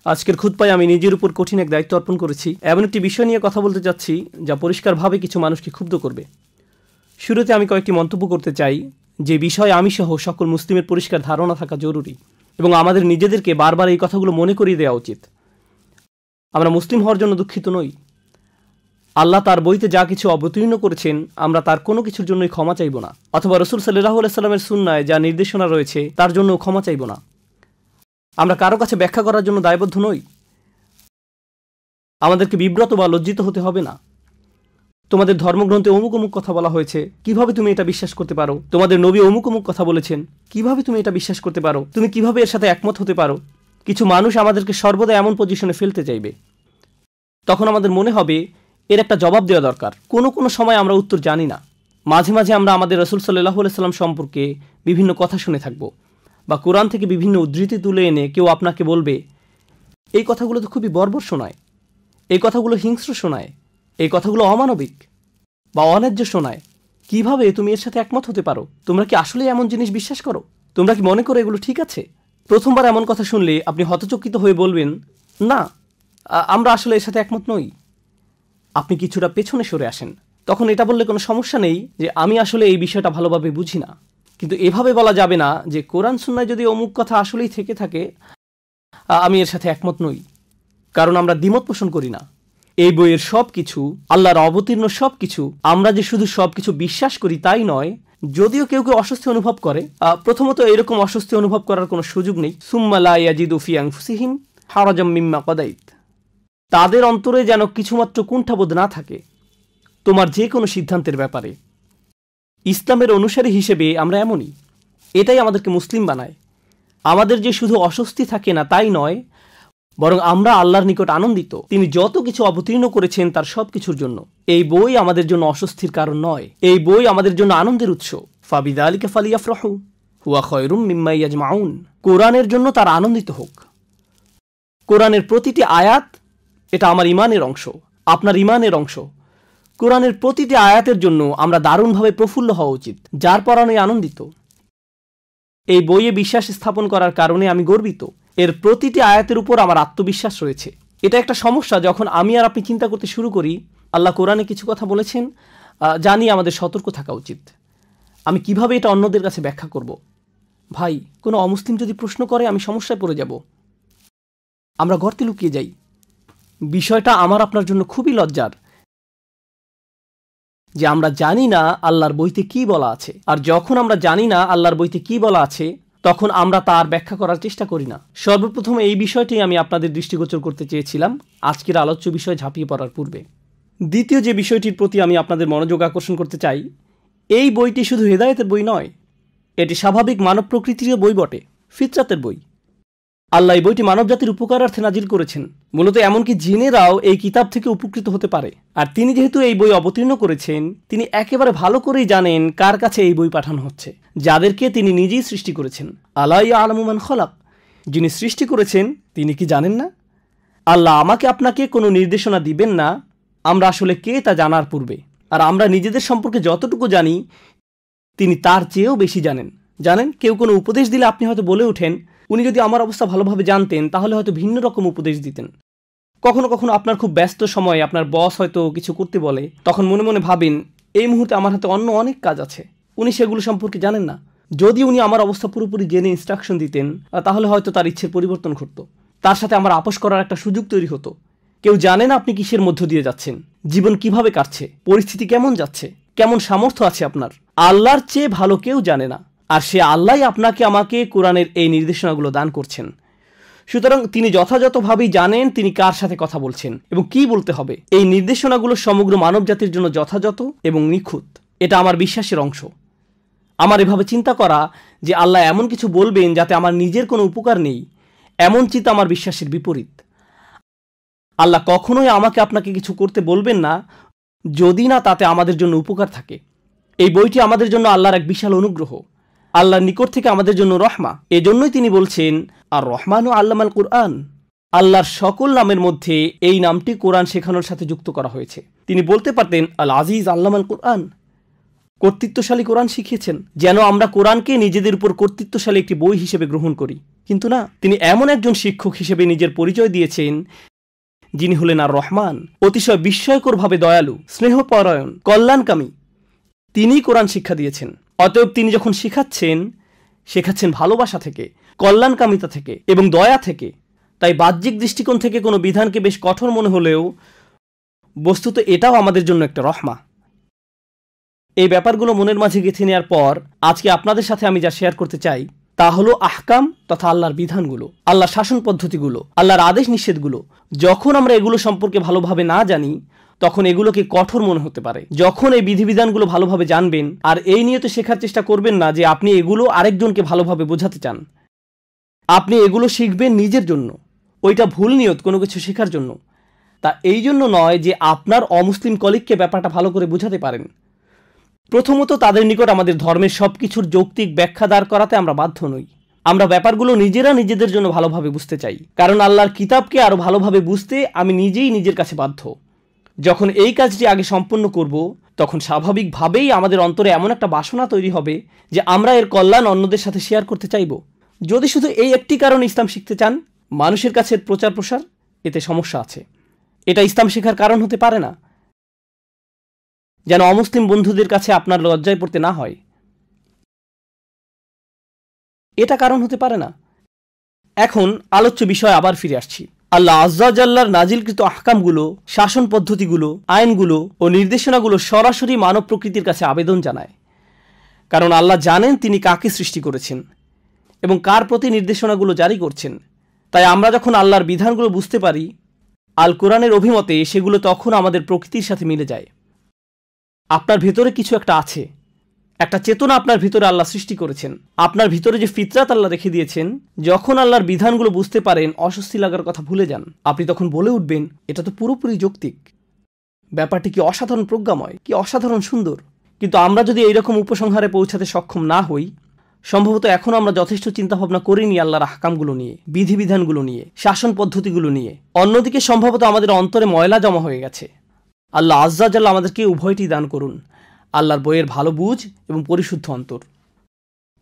আজকের খুতবায় আমি নিজের উপর কঠিন এক দায়িত্ব অর্পণ করেছি। এমন একটি বিষয় নিয়ে কথা বলতে যাচ্ছি যা পরিষ্কারভাবে কিছু মানুষকে ক্ষুব্ধ করবে। শুরুতে আমি কয়েকটি মন্তব্য করতে চাই যে বিষয়ে আমি সহ সকল মুসলিমের পরিষ্কার ধারণা থাকা জরুরি এবং আমাদের নিজেদেরকে বারবার এই কথাগুলো মনে করিয়ে দেওয়া উচিত। আমরা মুসলিম হওয়ার জন্য দুঃখিত নই। আল্লাহ তার বইতে যা কিছু অবতীর্ণ করেছেন আমরা তার কোনো কিছুর জন্যই ক্ষমা চাইব না, অথবা রাসূল সাল্লাল্লাহু আলাইহি সাল্লামের সুন্নায় যা নির্দেশনা রয়েছে তার জন্য ক্ষমা চাইব না। আমরা কারো কাছে ব্যাখ্যা করার জন্য দায়বদ্ধ নই। আমাদেরকে বিব্রত বা লজ্জিত হতে হবে না। তোমাদের ধর্মগ্রন্থে অমুক অমুক কথা বলা হয়েছে, কিভাবে তুমি এটা বিশ্বাস করতে পারো? তোমাদের নবী অমুক অমুক কথা বলেছেন, কিভাবে তুমি এটা বিশ্বাস করতে পারো? তুমি কিভাবে এর সাথে একমত হতে পারো? কিছু মানুষ আমাদেরকে সর্বদা এমন পজিশনে ফেলতে চাইবে। তখন আমাদের মনে হবে এর একটা জবাব দেওয়া দরকার। কোনো কোনো সময় আমরা উত্তর জানি না। মাঝে মাঝে আমরা আমাদের রাসূল সাল্লাল্লাহু আলাইহি সাল্লাম সম্পর্কে বিভিন্ন কথা শুনে থাকব, বা কোরআন থেকে বিভিন্ন উদ্ধৃতি তুলে এনে কেউ আপনাকে বলবে এই কথাগুলো তো খুবই বর্বর শোনায়, এই কথাগুলো হিংস্র শোনায়, এই কথাগুলো অমানবিক বা অন্যায্য শোনায়। কিভাবে তুমি এর সাথে একমত হতে পারো? তোমরা কি আসলে এমন জিনিস বিশ্বাস করো? তোমরা কি মনে করো এগুলো ঠিক আছে? প্রথমবার এমন কথা শুনলে আপনি হতচকিত হয়ে বলবেন, না, আমরা আসলে এর সাথে একমত নই। আপনি কিছুটা পেছনে সরে আসেন। তখন এটা বললে কোনো সমস্যা নেই যে আমি আসলে এই বিষয়টা ভালোভাবে বুঝি না। কিন্তু এভাবে বলা যাবে না যে কোরআন সুন্নায় যদি অমুক কথা আসলেই থেকে থাকে আমি এর সাথে একমত নই, কারণ আমরা দ্বিমত পোষণ করি না। এই বইয়ের সব কিছু, আল্লাহর অবতীর্ণ সব কিছু, আমরা যে শুধু সব কিছু বিশ্বাস করি তাই নয়। যদিও কেউ কেউ অস্বস্তি অনুভব করে, প্রথমত এরকম অস্বস্তি অনুভব করার কোনো সুযোগ নেই। সুম্মা লা ইয়াজিদু ফি আনফুসিহিম হারাজাম মিম্মা কাদাইত, তাদের অন্তরে যেন কিছুমাত্র কুণ্ঠাবোধ না থাকে তোমার যে কোনো সিদ্ধান্তের ব্যাপারে। ইসলামের অনুসারী হিসেবে আমরা এমনই। এটাই আমাদেরকে মুসলিম বানায়। আমাদের যে শুধু অস্বস্তি থাকে না তাই নয়, বরং আমরা আল্লাহর নিকট আনন্দিত তিনি যত কিছু অবতীর্ণ করেছেন তার সব কিছুর জন্য। এই বই আমাদের জন্য অস্বস্তির কারণ নয়, এই বই আমাদের জন্য আনন্দের উৎস। ফাবিযালিকা ফালিয়াফরাহু হুয়া খায়রুম মিম্মা ইয়াজমাউন, কোরআনের জন্য তারা আনন্দিত হোক। কোরআনের প্রতিটি আয়াত এটা আমার ইমানের অংশ, আপনার ইমানের অংশ। কোরআনের প্রতিটি আয়াতের জন্য আমরা দারুণভাবে প্রফুল্ল হওয়া উচিত, যার পরাণে আনন্দিত। এই বইয়ে বিশ্বাস স্থাপন করার কারণে আমি গর্বিত। এর প্রতিটি আয়াতের উপর আমার আত্মবিশ্বাস রয়েছে। এটা একটা সমস্যা যখন আমি আর আপনি চিন্তা করতে শুরু করি আল্লাহ কোরআনে কিছু কথা বলেছেন, জানি আমাদের সতর্ক থাকা উচিত। আমি কিভাবে এটা অন্যদের কাছে ব্যাখ্যা করব? ভাই, কোনো অমুসলিম যদি প্রশ্ন করে আমি সমস্যায় পড়ে যাব। আমরা গর্তে লুকিয়ে যাই। বিষয়টা আমার আপনার জন্য খুবই লজ্জার যে আমরা জানি না আল্লাহর বইতে কি বলা আছে। আর যখন আমরা জানি না আল্লাহর বইতে কি বলা আছে তখন আমরা তার ব্যাখ্যা করার চেষ্টা করি না। সর্বপ্রথম এই বিষয়টি আমি আপনাদের দৃষ্টিগোচর করতে চেয়েছিলাম আজকের আলোচ্য বিষয় ঝাঁপিয়ে পড়ার পূর্বে। দ্বিতীয় যে বিষয়টির প্রতি আমি আপনাদের মনোযোগ আকর্ষণ করতে চাই, এই বইটি শুধু হেদায়েতের বই নয়, এটি স্বাভাবিক মানব প্রকৃতির বই বটে, ফিতরাতের বই। আল্লাহ এই বইটি মানবজাতির উপকারার্থে নাজিল করেছেন। মূলত এমনকি জিনেরাও এই কিতাব থেকে উপকৃত হতে পারে। আর তিনি যেহেতু এই বই অবতীর্ণ করেছেন, তিনি একেবারে ভালো করেই জানেন কার কাছে এই বই পাঠানো হচ্ছে, যাদেরকে তিনি নিজেই সৃষ্টি করেছেন। আলা ইয়ালামু মান খালাক, যিনি সৃষ্টি করেছেন তিনি কি জানেন না? আল্লাহ আমাকে আপনাকে কোনো নির্দেশনা দিবেন না আমরা আসলে কে তা জানার পূর্বে। আর আমরা নিজেদের সম্পর্কে যতটুকু জানি তিনি তার চেয়েও বেশি জানেন। জানেন, কেউ কোনো উপদেশ দিলে আপনি হয়তো বলে ওঠেন উনি যদি আমার অবস্থা ভালোভাবে জানতেন তাহলে হয়তো ভিন্ন রকম উপদেশ দিতেন। কখনো কখনো আপনার খুব ব্যস্ত সময়ে আপনার বস হয়তো কিছু করতে বলে, তখন মনে মনে ভাবেন এই মুহূর্তে আমার হাতে অন্য অনেক কাজ আছে, উনি সেগুলো সম্পর্কে জানেন না। যদি উনি আমার অবস্থা পুরোপুরি জেনে ইনস্ট্রাকশন দিতেন তাহলে হয়তো তার ইচ্ছের পরিবর্তন ঘটতো, তার সাথে আমার আপোষ করার একটা সুযোগ তৈরি হতো। কেউ জানে না আপনি কিসের মধ্য দিয়ে যাচ্ছেন, জীবন কিভাবে কাটছে, পরিস্থিতি কেমন যাচ্ছে, কেমন সামর্থ্য আছে আপনার। আল্লাহর চেয়ে ভালো কেউ জানে না। আর সে আল্লাহই আপনাকে আমাকে কোরআনের এই নির্দেশনাগুলো দান করছেন। সুতরাং তিনি যথাযথভাবেই জানেন তিনি কার সাথে কথা বলছেন এবং কি বলতে হবে। এই নির্দেশনাগুলো সমগ্র মানব জাতির জন্য যথাযথ এবং নিখুঁত। এটা আমার বিশ্বাসের অংশ। আমার এভাবে চিন্তা করা যে আল্লাহ এমন কিছু বলবেন যাতে আমার নিজের কোনো উপকার নেই, এমন চিন্তা আমার বিশ্বাসের বিপরীত। আল্লাহ কখনোই আমাকে আপনাকে কিছু করতে বলবেন না যদি না তাতে আমাদের জন্য উপকার থাকে। এই বইটি আমাদের জন্য আল্লাহর এক বিশাল অনুগ্রহ, আল্লাহর নিকট থেকে আমাদের জন্য রহমা। এজন্যই তিনি বলছেন আর রহমানু আল্লামাল কুরআন, আল্লাহর সকল নামের মধ্যে এই নামটি কোরআন শেখানোর সাথে যুক্ত করা হয়েছে। তিনি বলতে পারতেন আল আজিজ আল্লামাল কুরআন, কর্তৃত্বশালী কোরআন শিখিয়েছেন, যেন আমরা কোরআনকে নিজেদের উপর কর্তৃত্বশালী একটি বই হিসেবে গ্রহণ করি। কিন্তু না, তিনি এমন একজন শিক্ষক হিসেবে নিজের পরিচয় দিয়েছেন যিনি হলেন আর রহমান, অতিশয় বিস্ময়করভাবে দয়ালু, স্নেহপরায়ণ, কল্যাণকামী। তিনিই কোরআন শিক্ষা দিয়েছেন। অতএব তিনি যখন শেখাচ্ছেন ভালোবাসা থেকে, কল্যাণকামিতা থেকে এবং দয়া থেকে। তাই বাহ্যিক দৃষ্টিকোণ থেকে কোনো বিধানকে বেশ কঠোর মনে হলেও বস্তুত এটাও আমাদের জন্য একটা রহমা। এই ব্যাপারগুলো মনের মাঝে গেঁথে নেওয়ার পর আজকে আপনাদের সাথে আমি যা শেয়ার করতে চাই তা হলো আহকাম তথা আল্লাহর বিধানগুলো, আল্লাহর শাসন পদ্ধতিগুলো, আল্লাহর আদেশ নিষেধগুলো। যখন আমরা এগুলো সম্পর্কে ভালোভাবে না জানি তখন এগুলোকে কঠোর মনে হতে পারে। যখন এই বিধিবিধানগুলো ভালোভাবে জানবেন আর এই নিয়ে তো শেখার চেষ্টা করবেন না যে আপনি এগুলো আরেকজনকে ভালোভাবে বোঝাতে চান, আপনি এগুলো শিখবেন নিজের জন্য, ওইটা ভুল নিয়ত কোনো কিছু শেখার জন্য। তা এই জন্য নয় যে আপনার অমুসলিম কলিগকে ব্যাপারটা ভালো করে বোঝাতে পারেন। প্রথমত তাদের নিকট আমাদের ধর্মের সবকিছুর যৌক্তিক ব্যাখ্যা দাঁড় করাতে আমরা বাধ্য নই। আমরা ব্যাপারগুলো নিজেরা নিজেদের জন্য ভালোভাবে বুঝতে চাই, কারণ আল্লাহর কিতাবকে আরো ভালোভাবে বুঝতে আমি নিজেই নিজের কাছে বাধ্য। যখন এই কাজটি আগে সম্পন্ন করব তখন স্বাভাবিকভাবেই আমাদের অন্তরে এমন একটা বাসনা তৈরি হবে যে আমরা এর কল্যাণ অন্যদের সাথে শেয়ার করতে চাইব। যদি শুধু এই একটি কারণে ইসলাম শিখতে চান, মানুষের কাছে প্রচার প্রসার, এতে সমস্যা আছে। এটা ইসলাম শেখার কারণ হতে পারে না, যেন অমুসলিম বন্ধুদের কাছে আপনার লজ্জায় পড়তে না হয়, এটা কারণ হতে পারে না। এখন আলোচ্য বিষয় আবার ফিরে আসছি। আল্লাহ আজ্জা জাল্লার নাজিলকৃত আহকামগুলো, শাসন পদ্ধতিগুলো, আইনগুলো ও নির্দেশনাগুলো সরাসরি মানব প্রকৃতির কাছে আবেদন জানায়। কারণ আল্লাহ জানেন তিনি কাকে সৃষ্টি করেছেন এবং কার প্রতি নির্দেশনাগুলো জারি করছেন। তাই আমরা যখন আল্লাহর বিধানগুলো বুঝতে পারি, আল কোরআনের অভিমতে সেগুলো তখন আমাদের প্রকৃতির সাথে মিলে যায়। আপনার ভেতরে কিছু একটা আছে, একটা চেতনা আপনার ভিতরে আল্লাহ সৃষ্টি করেছেন। আপনার ভিতরে যে ফিতরাত আল্লাহ রেখে দিয়েছেন, যখন আল্লাহর বিধানগুলো বুঝতে পারেন অস্বস্তি লাগার কথা ভুলে যান। আপনি তখন বলে উঠবেন, এটা তো পুরোপুরি যৌক্তিক, ব্যাপারটি কি অসাধারণ প্রজ্ঞাময়, কি অসাধারণ সুন্দর। কিন্তু আমরা যদি এইরকম উপসংহারে পৌঁছাতে সক্ষম না হই, সম্ভবত এখন আমরা যথেষ্ট চিন্তাভাবনা করিনি আল্লাহর আহকামগুলো নিয়ে, বিধিবিধানগুলো নিয়ে, শাসন পদ্ধতিগুলো নিয়ে। অন্যদিকে সম্ভবত আমাদের অন্তরে ময়লা জমা হয়ে গেছে। আল্লাহ আজ্জা জাল্লাহ আমাদেরকে উভয়টি দান করুন, আল্লাহর বইয়ের ভালো বুঝ এবং পরিশুদ্ধ অন্তর।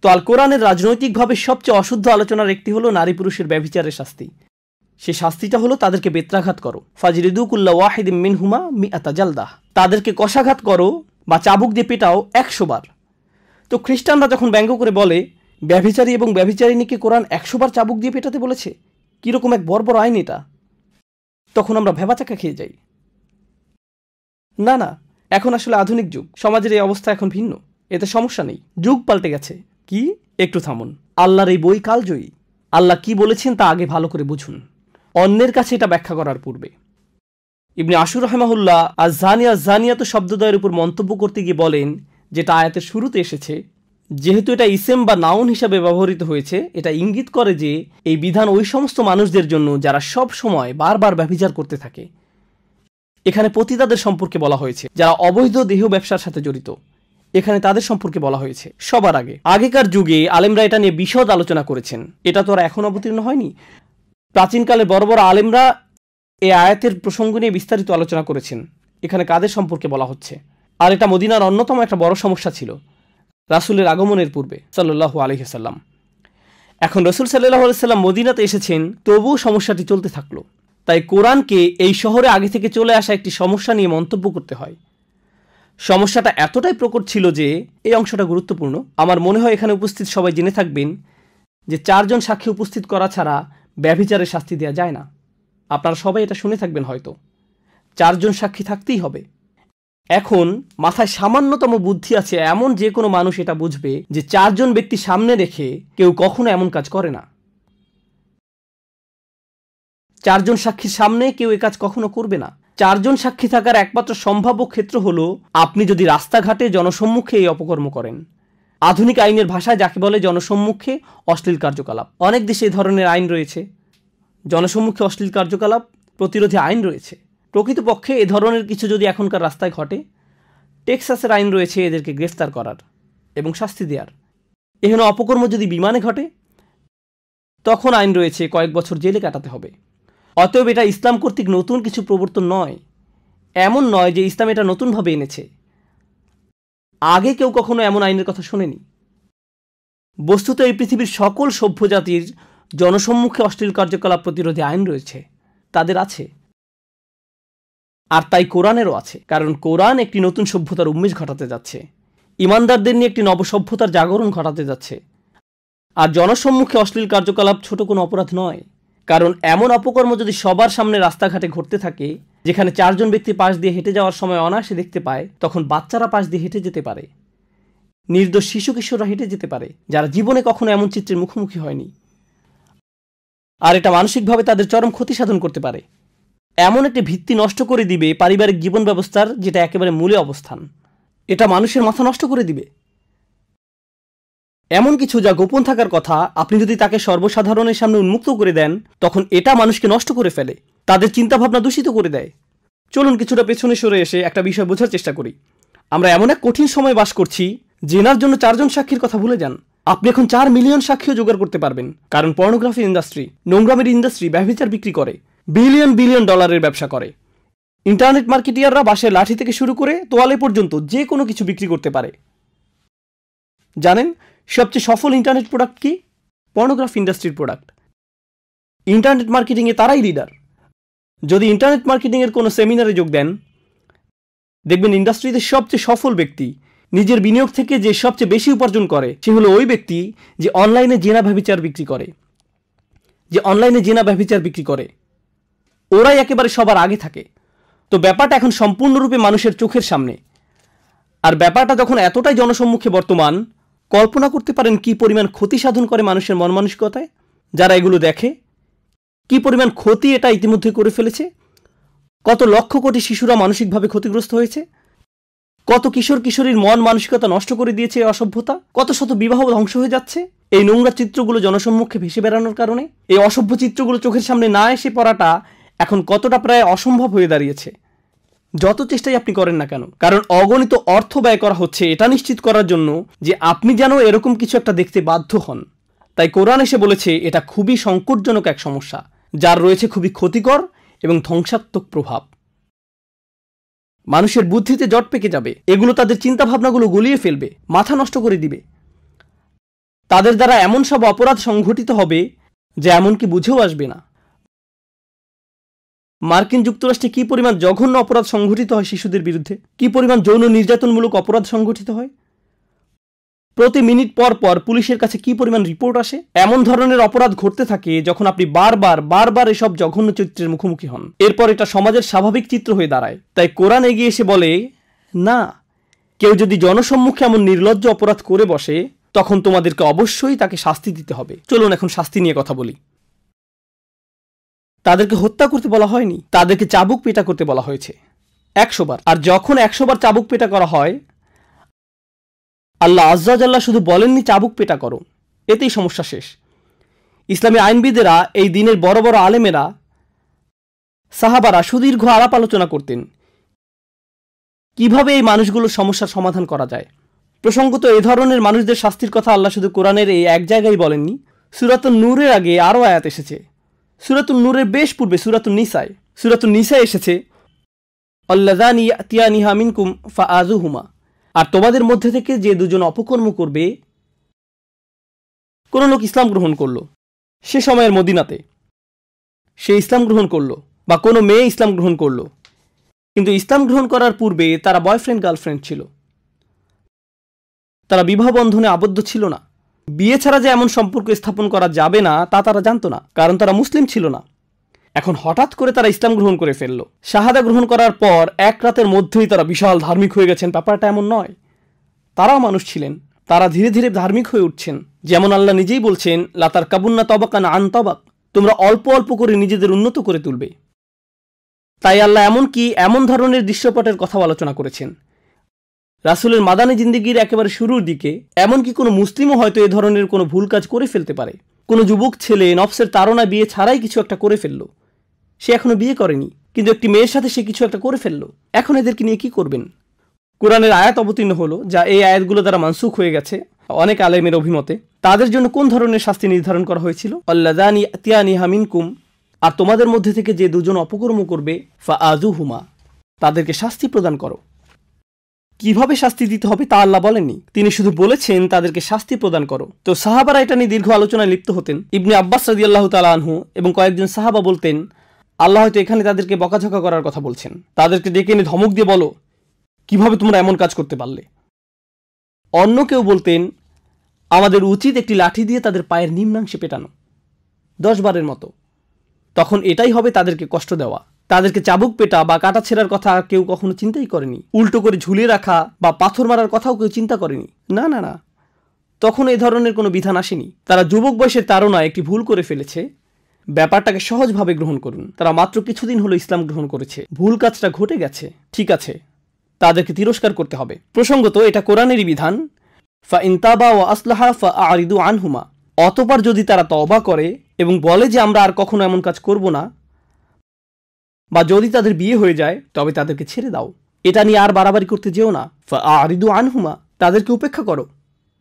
তো আল কোরআনের রাজনৈতিকভাবে সবচেয়ে অশুদ্ধ আলোচনার একটি হলো নারী পুরুষের ব্যভিচারের শাস্তি। সে শাস্তিটা হলো তাদেরকে বেত্রাঘাত করো, ফাজরিদু কুল্লা ওয়াহিদিম মিনহুমা মিআতা জালদাহ, তাদেরকে কষাঘাত করো বা চাবুক দিয়ে পেটাও 100 বার। তো খ্রিস্টানরা যখন ব্যঙ্গ করে বলে ব্যভিচারী এবং ব্যভিচারিণীকে কোরআন 100 বার চাবুক দিয়ে পেটাতে বলেছে, কিরকম এক বর্বর আইন এটা, তখন আমরা ভেবাচাকা খেয়ে যাই। না না, এখন আসলে আধুনিক যুগ, সমাজের এই অবস্থা এখন ভিন্ন, এতে সমস্যা নেই, যুগ পাল্টে গেছে। কি? একটু থামুন, আল্লাহর এই বই কালজয়ী। আল্লাহ কি বলেছেন তা আগে ভালো করে বুঝুন, অন্যের কাছে এটা ব্যাখ্যা করার পূর্বে। ইবনে আশুর রাহিমাহুল্লাহ আজ-জানিয়া জানিয়াতু শব্দদ্বয়ের উপর মন্তব্য করতে গিয়ে বলেন, যেটা আয়াতের শুরুতে এসেছে, যেহেতু এটা ইসেম বা নাউন হিসাবে ব্যবহৃত হয়েছে, এটা ইঙ্গিত করে যে এই বিধান ওই সমস্ত মানুষদের জন্য যারা সব সময় বারবার ব্যভিচার করতে থাকে। এখানে পতিতাদের সম্পর্কে বলা হয়েছে, যারা অবৈধ দেহ ব্যবসার সাথে জড়িত, এখানে তাদের সম্পর্কে বলা হয়েছে। সবার আগে আগেকার যুগে আলেমরা এটা নিয়ে বিশদ আলোচনা করেছেন, এটা তো আর এখন অবতীর্ণ হয়নি। প্রাচীনকালে বড় বড় আলেমরা এই আয়াতের প্রসঙ্গ নিয়ে বিস্তারিত আলোচনা করেছেন, এখানে কাদের সম্পর্কে বলা হচ্ছে। আর এটা মদিনার অন্যতম একটা বড় সমস্যা ছিল রাসূলের আগমনের পূর্বে সাল্লাল্লাহু আলাইহি ওয়াসাল্লাম। এখন রাসূল সাল্লাল্লাহু আলাইহি ওয়াসাল্লাম মদিনাতে এসেছেন, তবুও সমস্যাটি চলতে থাকলো। তাই কোরআনকে এই শহরে আগে থেকে চলে আসা একটি সমস্যা নিয়ে মন্তব্য করতে হয়। সমস্যাটা এতটাই প্রকট ছিল যে এই অংশটা গুরুত্বপূর্ণ। আমার মনে হয় এখানে উপস্থিত সবাই জেনে থাকবেন যে 4 জন সাক্ষী উপস্থিত করা ছাড়া ব্যভিচারের শাস্তি দেওয়া যায় না। আপনারা সবাই এটা শুনে থাকবেন হয়তো, 4 জন সাক্ষী থাকতেই হবে। এখন মাথায় সামান্যতম বুদ্ধি আছে এমন যে কোনো মানুষ এটা বুঝবে যে 4 জন ব্যক্তি সামনে রেখে কেউ কখনো এমন কাজ করে না। 4 জন সাক্ষীর সামনে কেউ এ কাজ কখনো করবে না। 4 জন সাক্ষী থাকার একমাত্র সম্ভাব্য ক্ষেত্র হলো আপনি যদি রাস্তাঘাটে জনসম্মুখে এই অপকর্ম করেন। আধুনিক আইনের ভাষায় যাকে বলে জনসম্মুখে অশ্লীল কার্যকলাপ। অনেক দেশে এই ধরনের আইন রয়েছে, জনসম্মুখে অশ্লীল কার্যকলাপ প্রতিরোধী আইন রয়েছে। প্রকৃতপক্ষে এ ধরনের কিছু যদি এখনকার রাস্তায় ঘটে, টেক্সাসের আইন রয়েছে এদেরকে গ্রেফতার করার এবং শাস্তি দেওয়ার। এখানে অপকর্ম যদি বিমানে ঘটে, তখন আইন রয়েছে কয়েক বছর জেলে কাটাতে হবে। অতএব এটা ইসলাম কর্তৃক নতুন কিছু প্রবর্তন নয়। এমন নয় যে ইসলাম এটা নতুনভাবে এনেছে, আগে কেউ কখনো এমন আইনের কথা শোনেনি। বস্তুত এই পৃথিবীর সকল সভ্য জাতির জনসম্মুখে অশ্লীল কার্যকলাপ প্রতিরোধে আইন রয়েছে, তাদের আছে। আর তাই কোরআনেরও আছে, কারণ কোরআন একটি নতুন সভ্যতার উন্মেষ ঘটাতে যাচ্ছে, ইমানদারদের নিয়ে একটি নবসভ্যতার জাগরণ ঘটাতে যাচ্ছে। আর জনসম্মুখে অশ্লীল কার্যকলাপ ছোট কোনো অপরাধ নয়, কারণ এমন অপকর্ম যদি সবার সামনে রাস্তাঘাটে ঘটতে থাকে, যেখানে 4 জন ব্যক্তি পাশ দিয়ে হেঁটে যাওয়ার সময় অনায়াসে দেখতে পায়, তখন বাচ্চারা পাশ দিয়ে হেঁটে যেতে পারে, নির্দোষ শিশু কিশোররা হেঁটে যেতে পারে, যারা জীবনে কখনো এমন চিত্রের মুখোমুখি হয়নি। আর এটা মানসিকভাবে তাদের চরম ক্ষতি সাধন করতে পারে, এমন একটি ভিত্তি নষ্ট করে দিবে পারিবারিক জীবন ব্যবস্থার, যেটা একেবারে মূলে অবস্থান। এটা মানুষের মাথা নষ্ট করে দিবে। এমন কিছু যা গোপন থাকার কথা, আপনি যদি তাকে সর্বসাধারণের সামনে উন্মুক্ত করে দেন, তখন এটা মানুষকে নষ্ট করে ফেলে, তাদের চিন্তাভাবনা দূষিত করে দেয়। চলুন কিছুটা পেছনে সরে এসে একটা বিষয় বোঝার চেষ্টা করি। আমরা এমন এক কঠিন সময় বাস করছি, জেনার জন্য 4 জন সাক্ষীর কথা ভুলে যান। আপনি এখন 4 মিলিয়ন সাক্ষীও জোগাড় করতে পারবেন, কারণ পর্নোগ্রাফি ইন্ডাস্ট্রি, নোংরামের ইন্ডাস্ট্রি ব্যভিচার বিক্রি করে, বিলিয়ন বিলিয়ন ডলারের ব্যবসা করে। ইন্টারনেট মার্কেটিয়াররা বাঁশের লাঠি থেকে শুরু করে তোয়ালে পর্যন্ত যে কোনো কিছু বিক্রি করতে পারে। জানেন সবচেয়ে সফল ইন্টারনেট প্রোডাক্ট কি? পর্নোগ্রাফি ইন্ডাস্ট্রির প্রোডাক্ট। ইন্টারনেট মার্কেটিংয়ে তারাই লিডার। যদি ইন্টারনেট মার্কেটিংয়ের কোনো সেমিনারে যোগ দেন, দেখবেন ইন্ডাস্ট্রিতে সবচেয়ে সফল ব্যক্তি, নিজের বিনিয়োগ থেকে যে সবচেয়ে বেশি উপার্জন করে, সে হলো ওই ব্যক্তি যে অনলাইনে জেনা ব্যভিচার বিক্রি করে। ওরাই একেবারে সবার আগে থাকে। তো ব্যাপারটা এখন সম্পূর্ণরূপে মানুষের চোখের সামনে। আর ব্যাপারটা যখন এতটাই জনসম্মুখে বর্তমান, কল্পনা করতে পারেন কি পরিমাণ ক্ষতি সাধন করে মানুষের মন মানসিকতায় যারা এগুলো দেখে, কি পরিমাণ ক্ষতি এটা ইতিমধ্যে করে ফেলেছে। কত লক্ষ কোটি শিশুরা মানসিকভাবে ক্ষতিগ্রস্ত হয়েছে, কত কিশোর কিশোরীর মন মানসিকতা নষ্ট করে দিয়েছে এই অসভ্যতা, কত শত বিবাহ ধ্বংস হয়ে যাচ্ছে এই নোংরা চিত্রগুলো জনসম্মুখে ভেসে বেড়ানোর কারণে। এই অসভ্য চিত্রগুলো চোখের সামনে না এসে পড়াটা এখন কতটা প্রায় অসম্ভব হয়ে দাঁড়িয়েছে, যত চেষ্টাই আপনি করেন না কেন। কারণ অগণিত অর্থ ব্যয় করা হচ্ছে এটা নিশ্চিত করার জন্য যে আপনি যেন এরকম কিছু একটা দেখতে বাধ্য হন। তাই কোরআন এসে বলেছে এটা খুবই সংকটজনক এক সমস্যা, যার রয়েছে খুবই ক্ষতিকর এবং ধ্বংসাত্মক প্রভাব। মানুষের বুদ্ধিতে জট পেকে যাবে, এগুলো তাদের চিন্তাভাবনাগুলো গুলিয়ে ফেলবে, মাথা নষ্ট করে দিবে। তাদের দ্বারা এমন সব অপরাধ সংঘটিত হবে যা এমনকি বুঝেও আসবে না। মার্কিন যুক্তরাষ্ট্রে কি পরিমাণ জঘন্য অপরাধ সংঘটিত হয় শিশুদের বিরুদ্ধে, কি পরিমাণ যৌন নির্যাতনমূলক অপরাধ সংঘটিত হয়, প্রতি মিনিট পর পর পুলিশের কাছে কি পরিমাণ রিপোর্ট আসে। এমন ধরনের অপরাধ ঘটতে থাকে যখন আপনি বারবার এসব জঘন্য চিত্রের মুখোমুখি হন। এরপর এটা সমাজের স্বাভাবিক চিত্র হয়ে দাঁড়ায়। তাই কোরআন এগিয়ে এসে বলে, না, কেউ যদি জনসম্মুখে এমন নির্লজ্জ অপরাধ করে বসে, তখন তোমাদেরকে অবশ্যই তাকে শাস্তি দিতে হবে। চলুন এখন শাস্তি নিয়ে কথা বলি। তাদেরকে হত্যা করতে বলা হয়নি, তাদেরকে চাবুক পেটা করতে বলা হয়েছে 100 বার। আর যখন 100 বার চাবুক পেটা করা হয়, আল্লাহ আজ্জা জাল্লা শুধু বলেননি চাবুক পেটা করো, এতেই সমস্যা শেষ। ইসলামী আইনবিদেরা, এই দিনের বড় বড় আলেমেরা, সাহাবারা সুদীর্ঘ আলাপ আলোচনা করতেন কিভাবে এই মানুষগুলোর সমস্যার সমাধান করা যায়। প্রসঙ্গত এ ধরনের মানুষদের শাস্তির কথা আল্লাহ শুধু কোরআনের এই এক জায়গায় বলেননি, সূরাতুন নূরের আগে আরও আয়াত এসেছে। সূরাতুন নূরের বেশ পূর্বে সূরাতুন নিসায় এসেছে, আল্লাযানি ইয়াতিয়ানিহা মিনকুম ফাআযুহুমা, আর তোমাদের মধ্যে থেকে যে 2 জন অপকর্ম করবে। কোন লোক ইসলাম গ্রহণ করলো সে সময়ের মদিনাতে, সে ইসলাম গ্রহণ করলো, বা কোনো মেয়ে ইসলাম গ্রহণ করলো, কিন্তু ইসলাম গ্রহণ করার পূর্বে তারা বয়ফ্রেন্ড গার্লফ্রেন্ড ছিল, তারা বিবাহ বন্ধনে আবদ্ধ ছিল না। বিয়ে ছাড়া যে এমন সম্পর্ক স্থাপন করা যাবে না তা তারা জানতো না, কারণ তারা মুসলিম ছিল না। এখন হঠাৎ করে তারা ইসলাম গ্রহণ করে ফেললো। শাহাদা গ্রহণ করার পর 1 রাতের মধ্যেই তারা বিশাল ধার্মিক হয়ে গেছেন, ব্যাপারটা এমন নয়। তারাও মানুষ ছিলেন, তারা ধীরে ধীরে ধার্মিক হয়ে উঠছেন। যেমন আল্লাহ নিজেই বলছেন, লা তারকাবুন্না তাবাকান আন তাবাক, তোমরা অল্প অল্প করে নিজেদের উন্নত করে তুলবে। তাই আল্লাহ এমন ধরনের দৃশ্যপটের কথা আলোচনা করেছেন। রাসূলের মাদানী জিন্দেগির একেবারে শুরুর দিকে এমনকি কোনো মুসলিমও হয়তো এ ধরনের কোনো ভুল কাজ করে ফেলতে পারে। কোনো যুবক ছেলে নফসের তাড়না বিয়ে ছাড়াই কিছু একটা করে ফেললো, সে এখনো বিয়ে করেনি, কিন্তু একটি মেয়ের সাথে সে কিছু একটা করে ফেললো। এখন এদেরকে নিয়ে কি করবেন? কোরআনের আয়াত অবতীর্ণ হলো, যা এই আয়াতগুলো দ্বারা মানসুখ হয়ে গেছে অনেক আলেমের অভিমতে। তাদের জন্য কোন ধরনের শাস্তি নির্ধারণ করা হয়েছিল? আল্লাযানি ইয়াতিয়ানিহা মিনকুম, আর তোমাদের মধ্যে থেকে যে 2 জন অপকর্ম করবে, ফাআযুহুমা, তাদেরকে শাস্তি প্রদান করো। কিভাবে শাস্তি দিতে হবে তা আল্লাহ বলেননি, তিনি শুধু বলেছেন তাদেরকে শাস্তি প্রদান করো। তো সাহাবারা এটা নিয়ে দীর্ঘ আলোচনায় লিপ্ত হতেন। ইবনে আব্বাস রাদিয়াল্লাহু তাআলা আনহু এবং কয়েকজন সাহাবা বলতেন, আল্লাহ হয়তো এখানে তাদেরকে বকাঝকা করার কথা বলছেন, তাদেরকে ডেকে এনে ধমক দিয়ে বলো কিভাবে তোমরা এমন কাজ করতে পারলে। অন্য কেউ বলতেন, আমাদের উচিত একটি লাঠি দিয়ে তাদের পায়ের নিম্নাংশে পেটানো 10 বারের মতো। তখন এটাই হবে তাদেরকে কষ্ট দেওয়া। তাদেরকে চাবুক পেটা বা কাটা ছেঁড়ার কথা কেউ কখনো চিন্তাই করেনি। উল্টো করে ঝুলিয়ে রাখা বা পাথর মারার কথাও কেউ চিন্তা করেনি। না না না, তখন এই ধরনের কোনো বিধান আসেনি। তারা যুবক বয়সের তাড়নায় একটি ভুল করে ফেলেছে। ব্যাপারটাকে সহজভাবে গ্রহণ করুন। তারা মাত্র কিছুদিন হলো ইসলাম গ্রহণ করেছে, ভুল কাজটা ঘটে গেছে, ঠিক আছে, তাদেরকে তিরস্কার করতে হবে। প্রসঙ্গত এটা কোরআনেরই বিধান, ফা ইন তাবা ওয়া আসলাহা ফা আরিদু আনহুমা। অতঃপর যদি তারা তওবা করে এবং বলে যে আমরা আর কখনো এমন কাজ করব না, বা যদি তাদের বিয়ে হয়ে যায় তবে তাদেরকে ছেড়ে দাও, এটা নিয়ে আর বাড়াবাড়ি করতে যেও না। ফা আরিদু আনহুমা, তাদেরকে উপেক্ষা করো,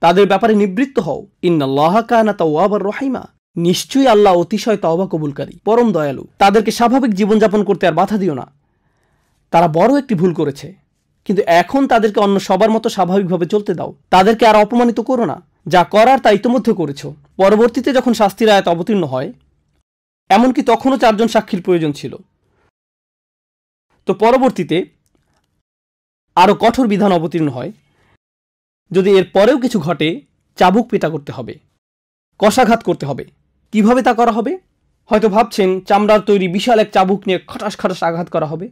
তাদের ব্যাপারে নিবৃত্ত হও। ইন্নাল্লাহা কানা তাওয়াবার রহিমা, নিশ্চয়ই আল্লাহ অতিশয় তওবা কবুলকারী, পরম দয়ালু। তাদেরকে স্বাভাবিক জীবনযাপন করতে আর বাধা দিও না। তারা বড় একটি ভুল করেছে, কিন্তু এখন তাদেরকে অন্য সবার মতো স্বাভাবিকভাবে চলতে দাও। তাদেরকে আর অপমানিত করো না। যা করার তা ইতোমধ্যে করেছ। পরবর্তীতে যখন শাস্তির আয়াত অবতীর্ণ হয়, এমনকি তখনও 4 জন সাক্ষীর প্রয়োজন ছিল, তো পরবর্তীতে আরও কঠোর বিধান অবতীর্ণ হয়। যদি এর পরেও কিছু ঘটে, চাবুক পেটা করতে হবে, কষাঘাত করতে হবে। কিভাবে তা করা হবে? হয়তো ভাবছেন চামড়ার তৈরি বিশাল এক চাবুক নিয়ে খটাস খটাস আঘাত করা হবে,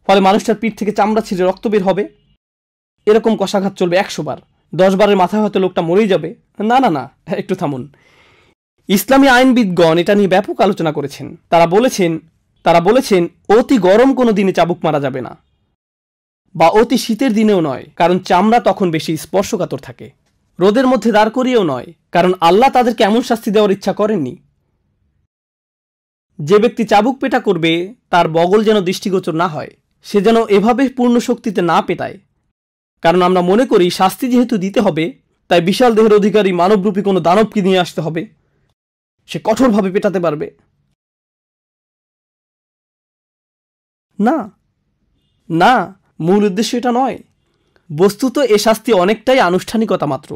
ফলে মানুষটার পিঠ থেকে চামড়া ছিঁড়ে রক্ত বের হবে। এরকম কষাঘাত চলবে 100 বার। 10 বারের মাথায় হয়তো লোকটা মরেই যাবে। না না না, একটু থামুন। ইসলামী আইনবিদগণ এটা নিয়ে ব্যাপক আলোচনা করেছেন। তারা বলেছেন অতি গরম কোনো দিনে চাবুক মারা যাবে না, বা অতি শীতের দিনেও নয়, কারণ চামড়া তখন বেশি স্পর্শকাতর থাকে। রোদের মধ্যে দাঁড় করিয়েও নয়, কারণ আল্লাহ তাদেরকে এমন শাস্তি দেওয়ার ইচ্ছা করেননি। যে ব্যক্তি চাবুক পেটা করবে তার বগল যেন দৃষ্টিগোচর না হয়, সে যেন এভাবে পূর্ণ শক্তিতে না পেটায়। কারণ আমরা মনে করি শাস্তি যেহেতু দিতে হবে, তাই বিশাল দেহের অধিকারী মানবরূপী কোনো দানবকে নিয়ে আসতে হবে, সে কঠোরভাবে পেটাতে পারবে। না না, মূল উদ্দেশ্য এটা নয়। বস্তুত এ শাস্তি অনেকটাই আনুষ্ঠানিকতা মাত্র।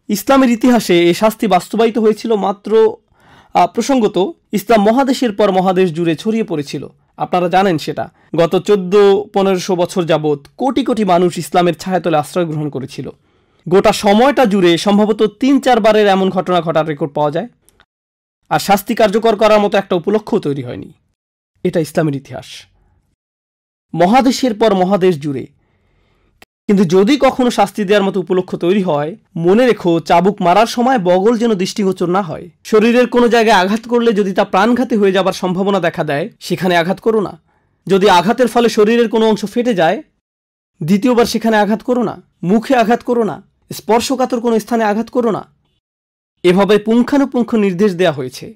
ইসলামের ইতিহাসে এ শাস্তি বাস্তবায়িত হয়েছিল মাত্র, প্রসঙ্গত ইসলাম মহাদেশের পর মহাদেশ জুড়ে ছড়িয়ে পড়েছিল। আপনারা জানেন সেটা। গত 1400-1500 বছর যাবৎ কোটি কোটি মানুষ ইসলামের ছায়াতলে আশ্রয় গ্রহণ করেছিল। গোটা সময়টা জুড়ে সম্ভবত 3-4 বারের এমন ঘটনা ঘটার রেকর্ড পাওয়া যায়। আর শাস্তি কার্যকর করার মতো একটা উপলক্ষ্য তৈরি হয়নি। এটা ইসলামের ইতিহাস, মহাদেশের পর মহাদেশ জুড়ে। কিন্তু যদি কখনো শাস্তি দেওয়ার মতো উপলক্ষ্য তৈরি হয়, মনে রেখো চাবুক মারার সময় বগল যেন দৃষ্টিগোচর না হয়। শরীরের কোনো জায়গায় আঘাত করলে যদি তা প্রাণঘাতী হয়ে যাবার সম্ভাবনা দেখা দেয়, সেখানে আঘাত করো না। যদি আঘাতের ফলে শরীরের কোনো অংশ ফেটে যায়, দ্বিতীয়বার সেখানে আঘাত করো না। মুখে আঘাত করো না, স্পর্শকাতর কোনো স্থানে আঘাত করো না। এভাবে পুঙ্খানুপুঙ্খ নির্দেশ দেয়া হয়েছে।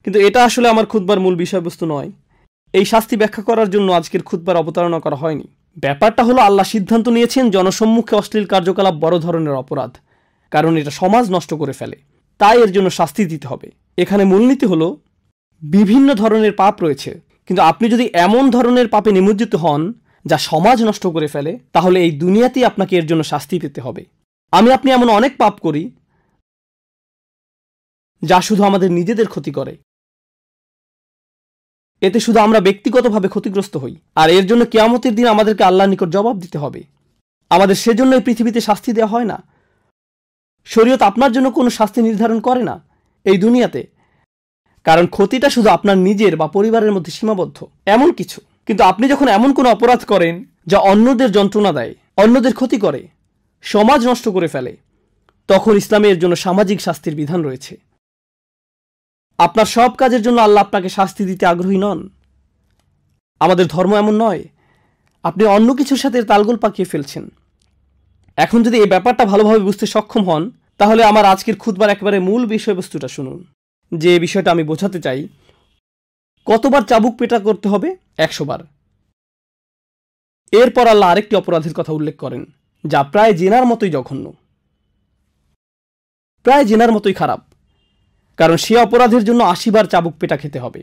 কিন্তু এটা আসলে আমার খুতবার মূল বিষয়বস্তু নয়। এই শাস্তি ব্যাখ্যা করার জন্য আজকের খুতবার অবতারণা করা হয়নি। ব্যাপারটা হলো আল্লাহ সিদ্ধান্ত নিয়েছেন জনসম্মুখে অশ্লীল কার্যকলাপ বড় ধরনের অপরাধ, কারণ এটা সমাজ নষ্ট করে ফেলে, তাই এর জন্য শাস্তি দিতে হবে। এখানে মূলনীতি হলো বিভিন্ন ধরনের পাপ রয়েছে, কিন্তু আপনি যদি এমন ধরনের পাপে নিমজ্জিত হন যা সমাজ নষ্ট করে ফেলে, তাহলে এই দুনিয়াতেই আপনাকে এর জন্য শাস্তি পেতে হবে। আপনি এমন অনেক পাপ করি যা শুধু আমাদের নিজেদের ক্ষতি করে। এতে শুধু আমরা ব্যক্তিগতভাবে ক্ষতিগ্রস্ত হই, আর এর জন্য কিয়ামতের দিন আমাদেরকে আল্লাহর নিকট জবাব দিতে হবে। আমাদের সেজন্য এই পৃথিবীতে শাস্তি দেওয়া হয় না। শরীয়ত আপনার জন্য কোনো শাস্তি নির্ধারণ করে না এই দুনিয়াতে, কারণ ক্ষতিটা শুধু আপনার নিজের বা পরিবারের মধ্যে সীমাবদ্ধ এমন কিছু। কিন্তু আপনি যখন এমন কোনো অপরাধ করেন যা অন্যদের যন্ত্রণা দেয়, অন্যদের ক্ষতি করে, সমাজ নষ্ট করে ফেলে, তখন ইসলামে এর জন্য সামাজিক শাস্তির বিধান রয়েছে। আপনার সব কাজের জন্য আল্লাহ আপনাকে শাস্তি দিতে আগ্রহী নন। আমাদের ধর্ম এমন নয়। আপনি অন্য কিছুর সাথে তালগোল পাকিয়ে ফেলছেন। এখন যদি এই ব্যাপারটা ভালোভাবে বুঝতে সক্ষম হন, তাহলে আমার আজকের খুতবার একেবারে মূল বিষয়বস্তুটা শুনুন। যে বিষয়টা আমি বোঝাতে চাই, কতবার চাবুক পেটা করতে হবে? 100 বার। এরপর আল্লাহ আরেকটি অপরাধের কথা উল্লেখ করেন, যা প্রায় জেনার মতোই জঘন্য, প্রায় জেনার মতোই খারাপ, কারণ সে অপরাধের জন্য 80 বার চাবুক পেটা খেতে হবে।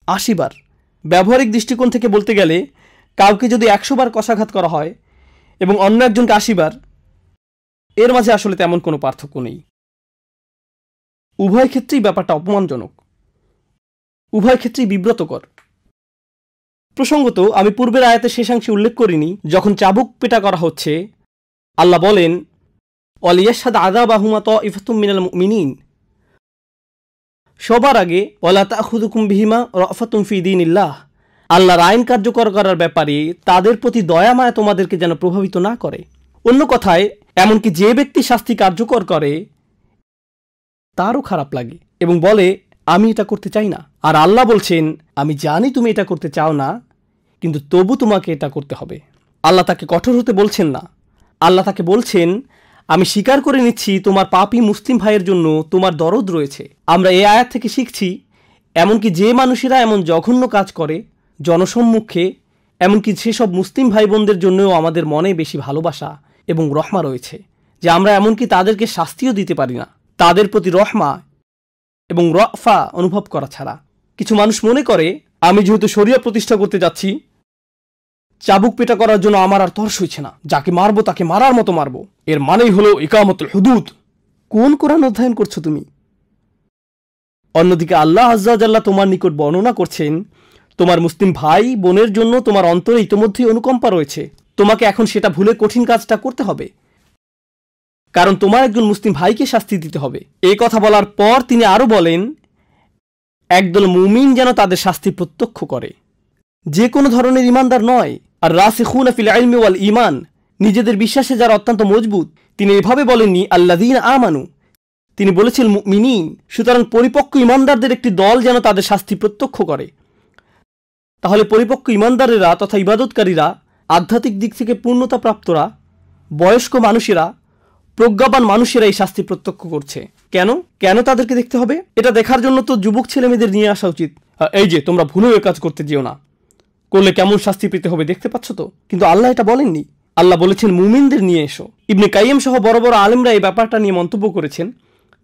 80 বার। ব্যবহারিক দৃষ্টিকোণ থেকে বলতে গেলে কাউকে যদি 100 বার কষাঘাত করা হয় এবং অন্য একজনকে 80 বার, এর মাঝে আসলে তেমন কোনো পার্থক্য নেই। উভয় ক্ষেত্রেই ব্যাপারটা অপমানজনক, উভয় ক্ষেত্রেই বিব্রতকর। প্রসঙ্গত, আমি পূর্বের আয়াতের শেষাংশে উল্লেখ করিনি, যখন চাবুক পেটা করা হচ্ছে আল্লাহ বলেন ওয়ালিয়াশহাদ আযাবাহুমা তাইফাতুম মিনাল মুমিনিন, সবার আগে ওয়ালা তাখুযুকুম বিহিমা রাফাতুম ফি দীনিল্লাহ, আল্লাহর আইন কার্যকর করার ব্যাপারে তাদের প্রতি দয়া মায়া তোমাদেরকে যেন প্রভাবিত না করে। অন্য কথায়, এমনকি যে ব্যক্তি শাস্তি কার্যকর করে তারও খারাপ লাগে এবং বলে আমি এটা করতে চাই না। আর আল্লাহ বলছেন আমি জানি তুমি এটা করতে চাও না, কিন্তু তবু তোমাকে এটা করতে হবে। আল্লাহ তাকে কঠোর হতে বলছেন না, আল্লাহ তাকে বলছেন আমি স্বীকার করে নিচ্ছি তোমার পাপী মুসলিম ভাইয়ের জন্য তোমার দরদ রয়েছে। আমরা এই আয়াত থেকে শিখছি এমনকি যে মানুষেরা এমন জঘন্য কাজ করে জনসম্মুখে, এমনকি সেসব মুসলিম ভাই বোনদের জন্যও আমাদের মনে বেশি ভালোবাসা এবং রহমা রয়েছে যে আমরা এমনকি তাদেরকে শাস্তিও দিতে পারি না তাদের প্রতি রহমা এবং রফা অনুভব করা ছাড়া। কিছু মানুষ মনে করে আমি যেহেতু শরিয়া প্রতিষ্ঠা করতে যাচ্ছি, চাবুক পেটা করার জন্য আমার আর তর্স হইছে না, যাকে মারবো তাকে মারার মতো মারবো। এর মানেই হলো ইকামতুল হুদুদ। কোন কোরআন অধ্যয়ন করছো তুমি? অন্যদিকে আল্লাহ আজ্জা ওয়া জাল্লা তোমার নিকট বর্ণনা করছেন তোমার মুসলিম ভাই বোনের জন্য তোমার অন্তরে ইতোমধ্যেই অনুকম্পা রয়েছে, তোমাকে এখন সেটা ভুলে কঠিন কাজটা করতে হবে, কারণ তোমার একজন মুসলিম ভাইকে শাস্তি দিতে হবে। এই কথা বলার পর তিনি আরো বলেন একদল মুমিন যেন তাদের শাস্তি প্রত্যক্ষ করে, যে কোনো ধরনের ইমানদার নয়। আর রাসিখুনা ফিল ইলমি ওয়াল ঈমান, নিজেদের বিশ্বাসে যারা অত্যন্ত মজবুত। তিনি এভাবে বলেননি আল্লাযীনা আমানু, তিনি বলেছেন মুমিনিন। সুতরাং পরিপক্ক ইমানদারদের একটি দল যেন তাদের শাস্তি প্রত্যক্ষ করে। তাহলে পরিপক্ক ইমানদারেরা তথা ইবাদতকারীরা, আধ্যাত্মিক দিক থেকে পূর্ণতা প্রাপ্তরা, বয়স্ক মানুষেরা, প্রজ্ঞাবান মানুষেরা এই শাস্তি প্রত্যক্ষ করছে। কেন কেন তাদেরকে দেখতে হবে? এটা দেখার জন্য তো যুবক ছেলেমেয়েদের নিয়ে আসা উচিত। এই যে তোমরা ভুলেও এ কাজ করতে যেও না, করলে কেমন শাস্তি পেতে হবে দেখতে পাচ্ছ তো। কিন্তু আল্লাহ এটা বলেননি, আল্লাহ বলেছেন মুমিনদের নিয়ে এসো। ইবনে কাইয়্যিম সহ বড় বড় আলেমরা এই ব্যাপারটা নিয়ে মন্তব্য করেছেন,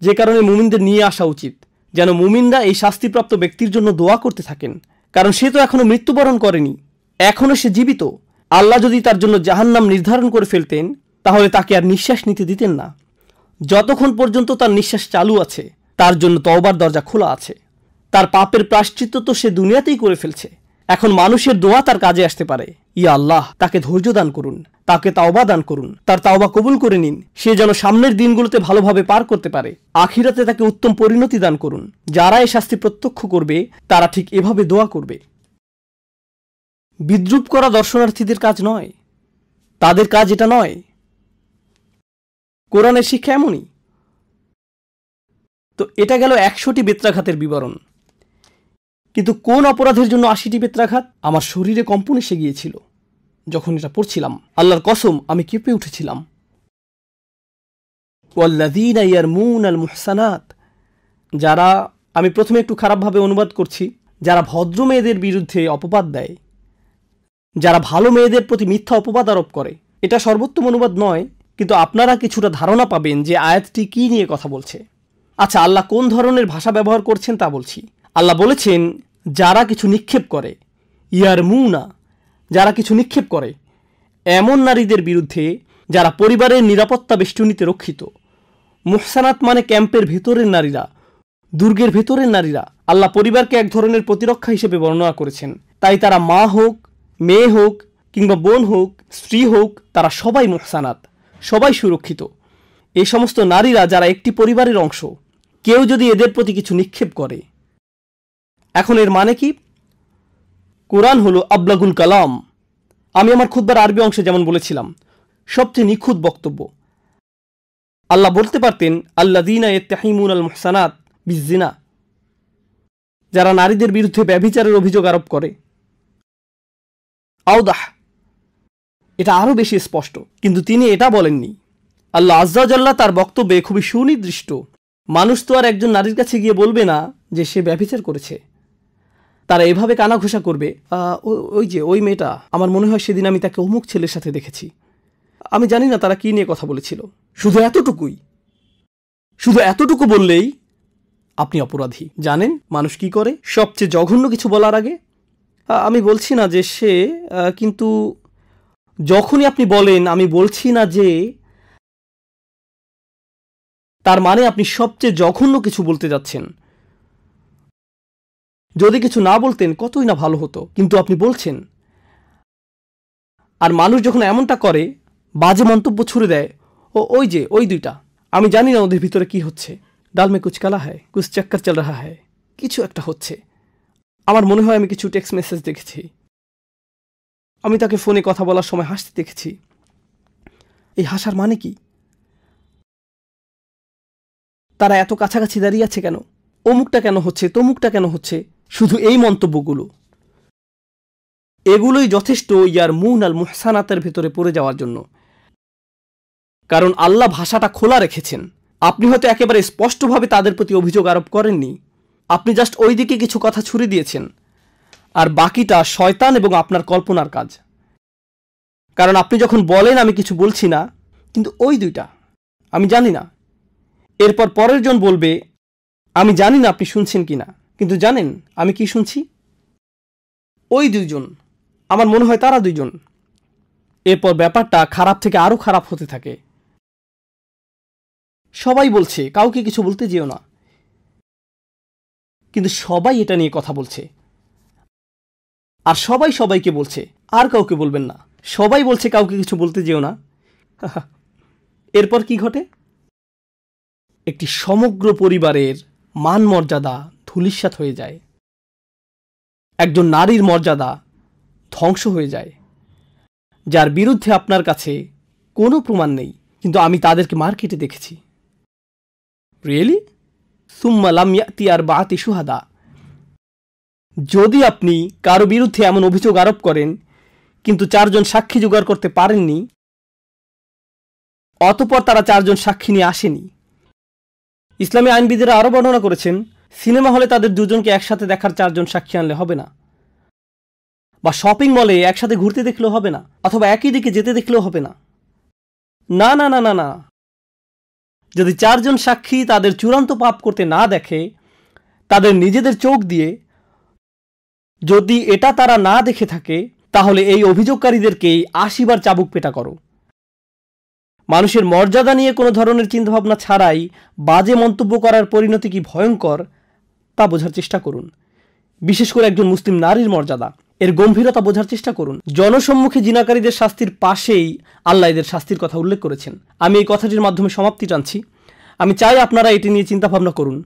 যে কারণে মুমিনদের নিয়ে আসা উচিত, যেন মুমিনরা এই শাস্তিপ্রাপ্ত ব্যক্তির জন্য দোয়া করতে থাকেন। কারণ সে তো এখনো মৃত্যুবরণ করেনি, এখনো সে জীবিত। আল্লাহ যদি তার জন্য জাহান্নাম নির্ধারণ করে ফেলতেন তাহলে তাকে আর নিঃশ্বাস নিতে দিতেন না। যতক্ষণ পর্যন্ত তার নিঃশ্বাস চালু আছে তার জন্য তওবার দরজা খোলা আছে। তার পাপের প্রায়শ্চিত্ত তো সে দুনিয়াতেই করে ফেলছে, এখন মানুষের দোয়া তার কাজে আসতে পারে। ইয়া আল্লাহ, তাকে ধৈর্য দান করুন, তাকে তাওবা দান করুন, তার তাওবা কবুল করে নিন, সে যেন সামনের দিনগুলোতে ভালোভাবে পার করতে পারে। আখিরাতে তাকে উত্তম পরিণতি দান করুন। যারা এই শাস্তি প্রত্যক্ষ করবে তারা ঠিক এভাবে দোয়া করবে। বিদ্রুপ করা দর্শনার্থীদের কাজ নয়, তাদের কাজ এটা নয়। কোরআনের শিক্ষা এমনই। তো এটা গেল 100টি বেত্রাঘাতের বিবরণ। কিন্তু কোন অপরাধের জন্য 80টি বেত্রাঘাত? আমার শরীরে কম্পন এসে গিয়েছিল যখন এটা পড়ছিলাম। আল্লাহর কসম, আমি কেঁপে উঠেছিলাম। ওয়াল্লাযীনা ইয়ারমুনাল মুহসানাত, যারা, আমি প্রথমে একটু খারাপভাবে অনুবাদ করছি, যারা ভদ্র মেয়েদের বিরুদ্ধে অপবাদ দেয়, যারা ভালো মেয়েদের প্রতি মিথ্যা অপবাদ আরোপ করে। এটা সর্বোত্তম অনুবাদ নয়, কিন্তু আপনারা কিছুটা ধারণা পাবেন যে আয়াতটি কি নিয়ে কথা বলছে। আচ্ছা, আল্লাহ কোন ধরনের ভাষা ব্যবহার করছেন তা বলছি। আল্লাহ বলেছেন যারা কিছু নিক্ষেপ করে, ইয়ারমুনা, যারা কিছু নিক্ষেপ করে এমন নারীদের বিরুদ্ধে যারা পরিবারের নিরাপত্তা বেষ্টনীতে রক্ষিত। মুহসানাত মানে ক্যাম্পের ভেতরের নারীরা, দুর্গের ভেতরের নারীরা। আল্লাহ পরিবারকে এক ধরনের প্রতিরক্ষা হিসেবে বর্ণনা করেছেন। তাই তারা মা হোক, মেয়ে হোক, কিংবা বোন হোক, স্ত্রী হোক, তারা সবাই মুহসানাত, সবাই সুরক্ষিত। এই সমস্ত নারীরা যারা একটি পরিবারের অংশ, কেউ যদি এদের প্রতি কিছু নিক্ষেপ করে, এখন এর মানে কি? কোরআন হলো আবলাগুল কালাম। আমি আমার খুতবার আরবি অংশে যেমন বলেছিলাম, সবচেয়ে নিখুঁত বক্তব্য। আল্লাহ বলতে পারতেন আল্লাযীনা ইয়াত্তাহিমুনাল মুহসানাত বিজ্জিনা, যারা নারীদের বিরুদ্ধে ব্যভিচারের অভিযোগ আরোপ করে। আওদাহ, এটা আরো বেশি স্পষ্ট, কিন্তু তিনি এটা বলেননি। আল্লাহ আজ্জা ওয়া জাল্লা তার বক্তব্যে খুবই সুনির্দিষ্ট। মানুষ তো আর একজন নারীর কাছে গিয়ে বলবে না যে সে ব্যভিচার করেছে। তারা এভাবে কানাঘোষা করবে, ওই যে ওই মেয়েটা, আমার মনে হয় সেদিন আমি তাকে অমুক ছেলের সাথে দেখেছি। আমি জানি না তারা কি নিয়ে কথা বলেছিল। শুধু এতটুকুই, শুধু এতটুকু বললেই আপনি অপরাধী। জানেন মানুষ কি করে? সবচেয়ে জঘন্য কিছু বলার আগে আমি বলছি না যে সে, কিন্তু যখনই আপনি বলেন আমি বলছি না যে, তার মানে আপনি সবচেয়ে জঘন্য কিছু বলতে যাচ্ছেন। যদি কিছু না বলতেন কতই না ভালো হতো, কিন্তু আপনি বলছেন। আর মানুষ যখন এমনটা করে, বাজে মন্তব্য ছুড়ে দেয়, ওই যে ওই দুইটা, আমি জানি না ওদের ভিতরে কি হচ্ছে, ডাল মে কুছ কালা হ্যায়, কুছ চক্কর চল রাহা হ্যায়, কিছু একটা হচ্ছে। আমার মনে হয় আমি কিছু টেক্সট মেসেজ দেখেছি, আমি তাকে ফোনে কথা বলার সময় হাসতে দেখেছি। এই হাসার মানে কি? তারা এত কাছাকাছি দাঁড়িয়ে আছে কেন? অমুকটা কেন হচ্ছে, তমুকটা কেন হচ্ছে? শুধু এই মন্তব্যগুলো, এগুলোই যথেষ্ট ইয়ার মুন আল মুহসানাতের ভেতরে পড়ে যাওয়ার জন্য। কারণ আল্লাহ ভাষাটা খোলা রেখেছেন। আপনি হয়তো একেবারে স্পষ্টভাবে তাদের প্রতি অভিযোগ আরোপ করেননি, আপনি জাস্ট ওই দিকে কিছু কথা ছুড়ে দিয়েছেন, আর বাকিটা শয়তান এবং আপনার কল্পনার কাজ। কারণ আপনি যখন বলেন আমি কিছু বলছি না, কিন্তু ওই দুইটা, আমি জানি না, এরপর পরের জন বলবে আমি জানি না আপনি শুনছেন কিনা, কিন্তু জানেন আমি কি শুনছি? ওই দুইজন, আমার মনে হয় তারা দুইজন। এরপর ব্যাপারটা খারাপ থেকে আরো খারাপ হতে থাকে। সবাই বলছে কাউকে কিছু বলতে যেও না, কিন্তু সবাই এটা নিয়ে কথা বলছে, আর সবাই সবাইকে বলছে আর কাউকে বলবেন না। সবাই বলছে কাউকে কিছু বলতে যেও না। এরপর কি ঘটে? একটি সমগ্র পরিবারের মান মর্যাদা ধূলিসাৎ হয়ে যায়, একজন নারীর মর্যাদা ধ্বংস হয়ে যায়, যার বিরুদ্ধে আপনার কাছে কোনো প্রমাণ নেই, কিন্তু আমি তাদেরকে মার্কেটে দেখেছি। রিয়েলি? সুম্মা লাম ইয়াতি আরবাআতি শুহাদা। যদি আপনি কারো বিরুদ্ধে এমন অভিযোগ আরোপ করেন কিন্তু 4 জন সাক্ষী জোগাড় করতে পারেননি, অতঃপর তারা 4 জন সাক্ষী নিয়ে আসেনি। ইসলামী আইনবিদেরা আরও বর্ণনা করেছেন, সিনেমা হলে তাদের দুজনকে একসাথে দেখার 4 জন সাক্ষী আনলে হবে না, বা শপিং মলে একসাথে ঘুরতে দেখলেও হবে না, অথবা একই দিকে যেতে দেখলেও হবে না। না না না না না, যদি 4 জন সাক্ষী তাদের চূড়ান্ত পাপ করতে না দেখে, তাদের নিজেদের চোখ দিয়ে যদি এটা তারা না দেখে থাকে, তাহলে এই অভিযোগকারীদেরকেই 80 বার চাবুক পেটা করো। মানুষের মর্যাদা নিয়ে কোনো ধরনের চিন্তাভাবনা ছাড়াই বাজে মন্তব্য করার পরিণতি কি ভয়ঙ্কর তা বোঝার চেষ্টা করুন। বিশেষ করে একজন মুসলিম নারীর মর্যাদা, এর গম্ভীরতা বোঝার চেষ্টা করুন। জনসম্মুখে জিনাকারীদের শাস্তির পাশেই আল্লাহ এদের শাস্তির কথা উল্লেখ করেছেন। আমি এই কথাটির মাধ্যমে সমাপ্তি টানছি। আমি চাই আপনারা এটি নিয়ে চিন্তাভাবনা করুন।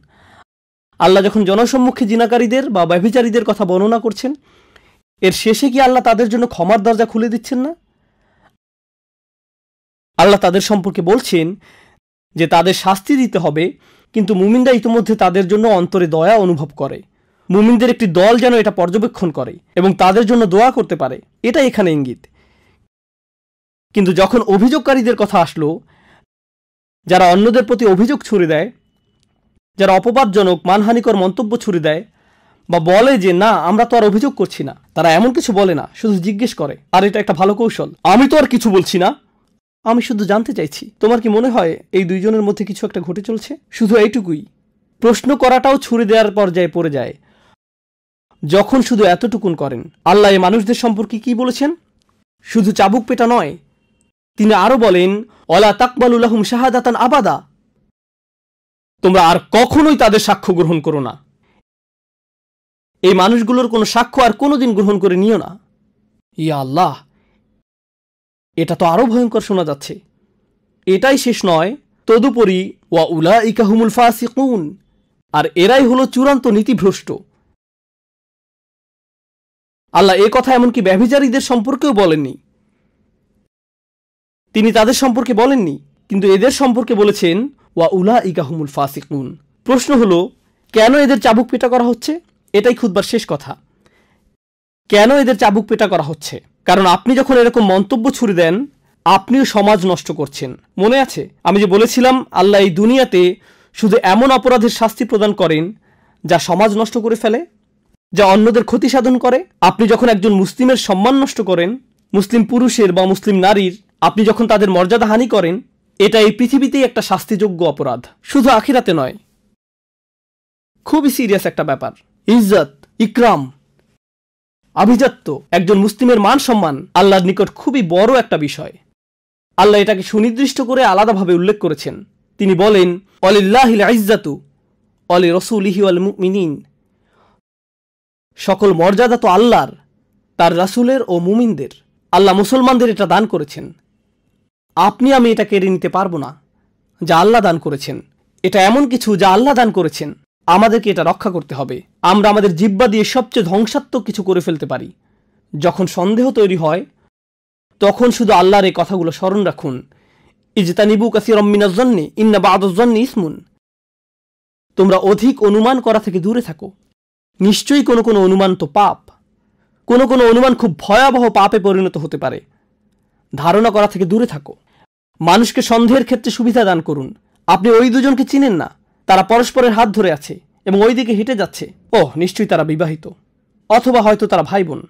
আল্লাহ যখন জনসম্মুখে জিনাকারীদের বা ব্যভিচারীদের কথা বর্ণনা করছেন, এর শেষে কি আল্লাহ তাদের জন্য ক্ষমার দরজা খুলে দিচ্ছেন না? আল্লাহ তাদের সম্পর্কে বলছেন যে তাদের শাস্তি দিতে হবে, কিন্তু মুমিনরা ইতিমধ্যে তাদের জন্য অন্তরে দয়া অনুভব করে। মুমিনদের একটি দল যেন এটা পর্যবেক্ষণ করে এবং তাদের জন্য দোয়া করতে পারে, এটা এখানে ইঙ্গিত। কিন্তু যখন অভিযোগকারীদের কথা আসলো, যারা অন্যদের প্রতি অভিযোগ ছুড়ে দেয়, যারা অপবাদজনক মানহানিকর মন্তব্য ছুড়ে দেয়, বা বলে যে না আমরা তো আর অভিযোগ করছি না, তারা এমন কিছু বলে না, শুধু জিজ্ঞেস করে। আর এটা একটা ভালো কৌশল। আমি তো আর কিছু বলছি না, আমি শুধু জানতে চাইছি তোমার কি মনে হয় এই দুইজনের মধ্যে কিছু একটা ঘটে চলছে? শুধু এইটুকুই। প্রশ্ন করাটাও ছুড়ে দেওয়ার পর্যায়ে পড়ে যায় যখন শুধু এতটুকুন করেন। আল্লাহ এই মানুষদের সম্পর্কে কি বলেছেন? শুধু চাবুক পেটা নয়, তিনি আরো বলেন ওয়ালা তাকবালু লাহুম শাহাদাতান আবাদা, তোমরা আর কখনোই তাদের সাক্ষ্য গ্রহণ করো না। এই মানুষগুলোর কোনো সাক্ষ্য আর কোনোদিন গ্রহণ করে নিও না। ইয়া আল্লাহ, এটা তো আরো ভয়ঙ্কর শোনা যাচ্ছে। এটাই শেষ নয়, তদুপরি ওয়া উলাইকা হুমুল ফাসিকুন, আর এরাই হলো চূড়ান্ত নীতিভ্রষ্ট। আল্লাহ এ কথা এমনকি ব্যভিচারীদের সম্পর্কেও বলেননি, তিনি তাদের সম্পর্কে বলেননি, কিন্তু এদের সম্পর্কে বলেছেন ওয়া উলাইকা হুমুল ফাসিকুন। প্রশ্ন হলো কেন এদের চাবুক পেটা করা হচ্ছে? এটাই খুতবার শেষ কথা। কেন এদের চাবুক পেটা করা হচ্ছে? কারণ আপনি যখন এরকম মন্তব্য ছুড়ে দেন, আপনিও সমাজ নষ্ট করছেন। মনে আছে আমি যে বলেছিলাম আল্লাহ এই দুনিয়াতে শুধু এমন অপরাধের শাস্তি প্রদান করেন যা সমাজ নষ্ট করে ফেলে, যা অন্যদের ক্ষতি সাধন করে। আপনি যখন একজন মুসলিমের সম্মান নষ্ট করেন, মুসলিম পুরুষের বা মুসলিম নারীর, আপনি যখন তাদের মর্যাদা হানি করেন, এটা এই পৃথিবীতেই একটা শাস্তিযোগ্য অপরাধ, শুধু আখিরাতে নয়। খুবই সিরিয়াস একটা ব্যাপার। ইজ্জত, ইকরাম, আভিজাত্য, একজন মুসলিমের মান সম্মান আল্লাহর নিকট খুবই বড় একটা বিষয়। আল্লাহ এটাকে সুনির্দিষ্ট করে আলাদাভাবে উল্লেখ করেছেন। তিনি বলেন, ওয়ালিল্লাহিল ইজ্জাতু ওয়ালি রাসূলিহি ওয়াল মুমিনিন। সকল মর্যাদা তো আল্লাহর, তার রাসূলের ও মুমিনদের। আল্লাহ মুসলমানদের এটা দান করেছেন। আপনি আমি এটা কেড়ে নিতে পারবো না যা আল্লাহ দান করেছেন। এটা এমন কিছু যা আল্লাহ দান করেছেন, আমাদেরকে এটা রক্ষা করতে হবে। আমরা আমাদের জিহ্বা দিয়ে সবচেয়ে ধ্বংসাত্মক কিছু করে ফেলতে পারি। যখন সন্দেহ তৈরি হয় তখন শুধু আল্লাহর এই কথাগুলো স্মরণ রাখুন, ইজতানিবু কাসীরাম মিনাজ যন্নি ইন্না বা'দাজ যন্নি ইসমুন। তোমরা অধিক অনুমান করা থেকে দূরে থাকো, নিশ্চয়ই কোনো কোনো অনুমান তো পাপ। কোনো কোনো অনুমান খুব ভয়াবহ পাপে পরিণত হতে পারে। ধারণা করা থেকে দূরে থাকো। মানুষকে সন্দেহের ক্ষেত্রে সুবিধা দান করুন। আপনি ওই দুজনকে চিনেন না, তারা পরস্পরের হাত ধরে আছে এবং ওই দিকে হেঁটে যাচ্ছে। ওহ, নিশ্চয়ই তারা বিবাহিত, অথবা হয়তো তারা ভাই বোন।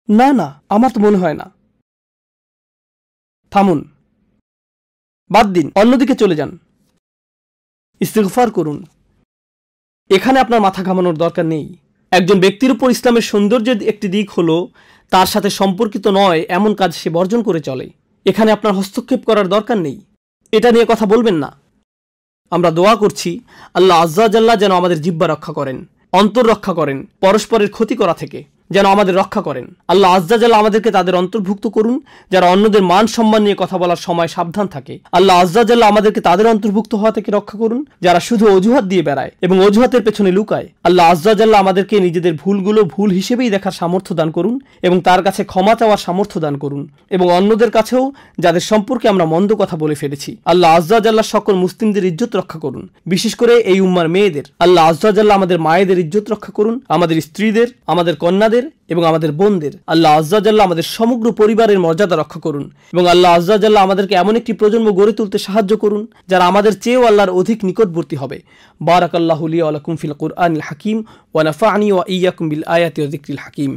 না না, আমার তো মনে হয় না। থামুন, বাদ দিন, অন্যদিকে চলে যান, ইস্তিগফার করুন। এখানে আপনার মাথা ঘামানোর দরকার নেই। একজন ব্যক্তির উপর ইসলামের সৌন্দর্যের একটি দিক হলো তার সাথে সম্পর্কিত নয় এমন কাজ সে বর্জন করে চলে। এখানে আপনার হস্তক্ষেপ করার দরকার নেই, এটা নিয়ে কথা বলবেন না। আমরা দোয়া করছি আল্লাহ আজ্জা জাল্লা যেন আমাদের জিহ্বা রক্ষা করেন, অন্তর রক্ষা করেন, পরস্পরের ক্ষতি করা থেকে যেন আমাদের রক্ষা করেন। আল্লাহ আজ্জা জাল্লা আমাদেরকে তাদের অন্তর্ভুক্ত করুন যারা অন্যদের মান সম্মান নিয়ে কথা বলার সময় সাবধান থাকে। আল্লাহ আজ্জা জাল্লা আমাদেরকে তাদের অন্তর্ভুক্ত হওয়া থেকে রক্ষা করুন যারা শুধু অজুহাত দিয়ে বেড়ায় এবং অজুহাতের পেছনে লুকায়। আল্লাহ আজ্জা জাল্লা আমাদেরকে নিজেদের ভুলগুলো ভুল হিসেবেই দেখার সামর্থ্য দান করুন এবং তার কাছে ক্ষমা চাওয়ার সামর্থ্য দান করুন, এবং অন্যদের কাছেও যাদের সম্পর্কে আমরা মন্দ কথা বলে ফেলেছি। আল্লাহ আজ্জা জাল্লা সকল মুসলিমদের ইজ্জত রক্ষা করুন, বিশেষ করে এই উম্মার মেয়েদের। আল্লাহ আজ্জা জাল্লা আমাদের মায়েদের ইজ্জত রক্ষা করুন, আমাদের স্ত্রীদের, আমাদের কন্যাদের এবং আমাদের বোনদের। আল্লাহ আজ্জা জাল্লা আমাদের সমগ্র পরিবারের মর্যাদা রক্ষা করুন, এবং আল্লাহ আজ্জা জাল্লা আমাদেরকে এমন একটি প্রজন্ম গড়ে তুলতে সাহায্য করুন যারা আমাদের চেয়েও আল্লাহর অধিক নিকটবর্তী হবে। বারাকাল্লাহু লি ওয়া লাকুম ফিল কুরআনিল হাকিম ওয়া নাফা'নি ওয়া ইয়্যাকুম বিল আয়াতি ওয়া যিকরিল হাকিম।